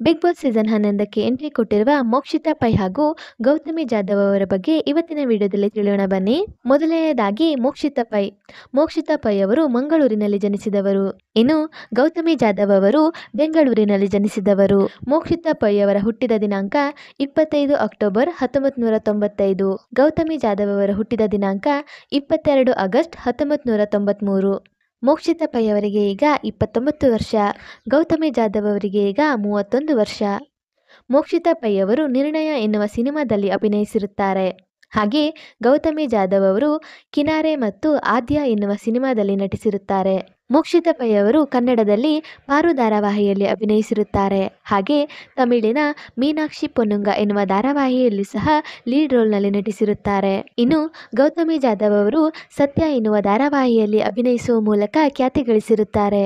Big boss season 11ಕ್ಕೆ entry ಕೊಟ್ಟಿರುವ Mokshitha pi ಹಾಗೂ ಗೌತಮಿ ಜಾಧವ್ ಅವರ ಬಗ್ಗೆ ಇವತ್ತಿನ ವಿಡಿಯೋದಲ್ಲಿ ತಿಳಿಯೋಣ ಬನ್ನಿ. ಮೊದಲನೆಯದಾಗಿ ಮೋಕ್ಷಿತಾ ಪೈ ಅವರು ಮಂಗಳೂರಿನಲ್ಲಿ ಜನಿಸಿದವರು. ಇನ್ನು ಗೌತಮಿ ಜಾಧವ್ ಅವರು ಬೆಂಗಳೂರಿನಲ್ಲಿ ಜನಿಸಿದವರು. ಮೋಕ್ಷಿತಾ ಪೈ ಅವರ ಹುಟ್ಟಿದ ದಿನಾಂಕ 25 ಅಕ್ಟೋಬರ್ 1995. ಗೌತಮಿ ಜಾಧವ್ ಅವರ ಹುಟ್ಟಿದ ದಿನಾಂಕ 22 ಆಗಸ್ಟ್ 1993. ಮೋಕ್ಷಿತಾ ಪೈ ಅವರಿಗೆ ಈಗ 29 ವರ್ಷ. ಗೌತಮಿ ಜಾಧವ್ ಅವರಿಗೆ ಈಗ 31 ವರ್ಷ. ಮೋಕ್ಷಿತಾ ಪೈ ಅವರು ನಿರ್ಣಯ ಎನ್ನುವ ಸಿನಿಮಾದಲ್ಲಿ ಅಭಿನಯಿಸಿರುತ್ತಾರೆ. ಹಾಗೆ ಗೌತಮಿ ಜಾಧವ್ ಅವರು ಕಿನಾರೆ ಮತ್ತು ಆದ್ಯ ಎನ್ನುವ ಸಿನಿಮಾದಲ್ಲಿ ನಟಿಸಿರುತ್ತಾರೆ. ಮೋಕ್ಷಿತಾ ಪೈ ಅವರು ಕನ್ನಡದಲ್ಲಿ ಪಾರು ಧಾರಾವಾಹಿಯಲ್ಲಿ ಅಭಿನಯಿಸಿರುತ್ತಾರೆ. ಹಾಗೆ ತಮಿಳಿನ ಮೀನಾಕ್ಷಿ ಪೊನ್ನುಂಗ ಎನ್ನುವ ಧಾರಾವಾಹಿಯಲ್ಲಿ ಸಹ ಲೀಡ್ ರೋಲ್ನಲ್ಲಿ ನಟಿಸಿರುತ್ತಾರೆ. ಇನ್ನು ಗೌತಮಿ ಜಾಧವ್ ಅವರು ಸತ್ಯ ಎನ್ನುವ ಧಾರಾವಾಹಿಯಲ್ಲಿ ಅಭಿನಯಿಸುವ ಮೂಲಕ ಖ್ಯಾತಿ ಗಳಿಸಿರುತ್ತಾರೆ.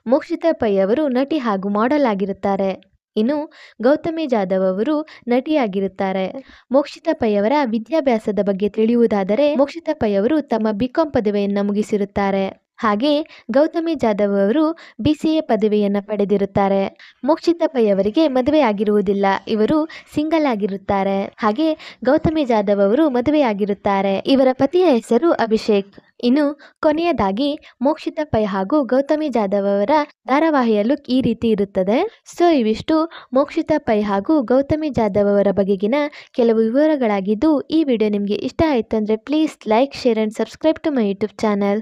ಮೋಕ್ಷಿತಾ ಪೈ ಅವರು ನಟಿ ಹಾಗೂ ಮಾಡೆಲ್ ಆಗಿರುತ್ತಾರೆ. ಇನ್ನು ಗೌತಮಿ ಜಾಧವ್ ಅವರು ನಟಿಯಾಗಿರುತ್ತಾರೆ. ಮೋಕ್ಷಿತಾ ಪೈ ಅವರ ವಿದ್ಯಾಭ್ಯಾಸದ ಬಗ್ಗೆ ತಿಳಿಯುವುದಾದರೆ, ಮೋಕ್ಷಿತಾ ಪೈ ಅವರು ತಮ್ಮ ಬಿಕಾಂ ಪದವಿಯನ್ನು ಮುಗಿಸಿರುತ್ತಾರೆ. ಹಾಗೆ ಗೌತಮಿ ಜಾಧವ್ ಅವರು BCA ಪದವಿಯನ್ನು ಪಡೆದಿರುತ್ತಾರೆ. ಮೋಕ್ಷಿತಾ ಪೈ ಅವರಿಗೆ ಮದುವೆ ಆಗಿರುವುದಿಲ್ಲ. ಇವರು ಸಿಂಗಲ್ ಆಗಿರುತ್ತಾರೆ. ಹಾಗೆ ಗೌತಮಿ ಜಾಧವ್ ಅವರು ಮದುವೆಯಾಗಿರುತ್ತಾರೆ. ಇವರ ಪತಿಯ ಹೆಸರು ಅಭಿಷೇಕ್. ಇನ್ನು ಕೊನೆಯದಾಗಿ ಮೋಕ್ಷಿತಾ ಪೈ ಹಾಗೂ ಗೌತಮಿ ಜಾಧವ್ ಅವರ ಧಾರಾವಾಹಿಯ ಲುಕ್ ಈ ರೀತಿ ಇರುತ್ತದೆ. ಸೊ ಇವಿಷ್ಟು ಮೋಕ್ಷಿತಾ ಪೈ ಹಾಗೂ ಗೌತಮಿ ಜಾಧವ್ ಅವರ ಬಗೆಗಿನ ಕೆಲವು ವಿವರಗಳಾಗಿದ್ದು, ಈ ವಿಡಿಯೋ ನಿಮಗೆ ಇಷ್ಟ ಆಯಿತು ಅಂದರೆ please like, share and subscribe to my YouTube channel.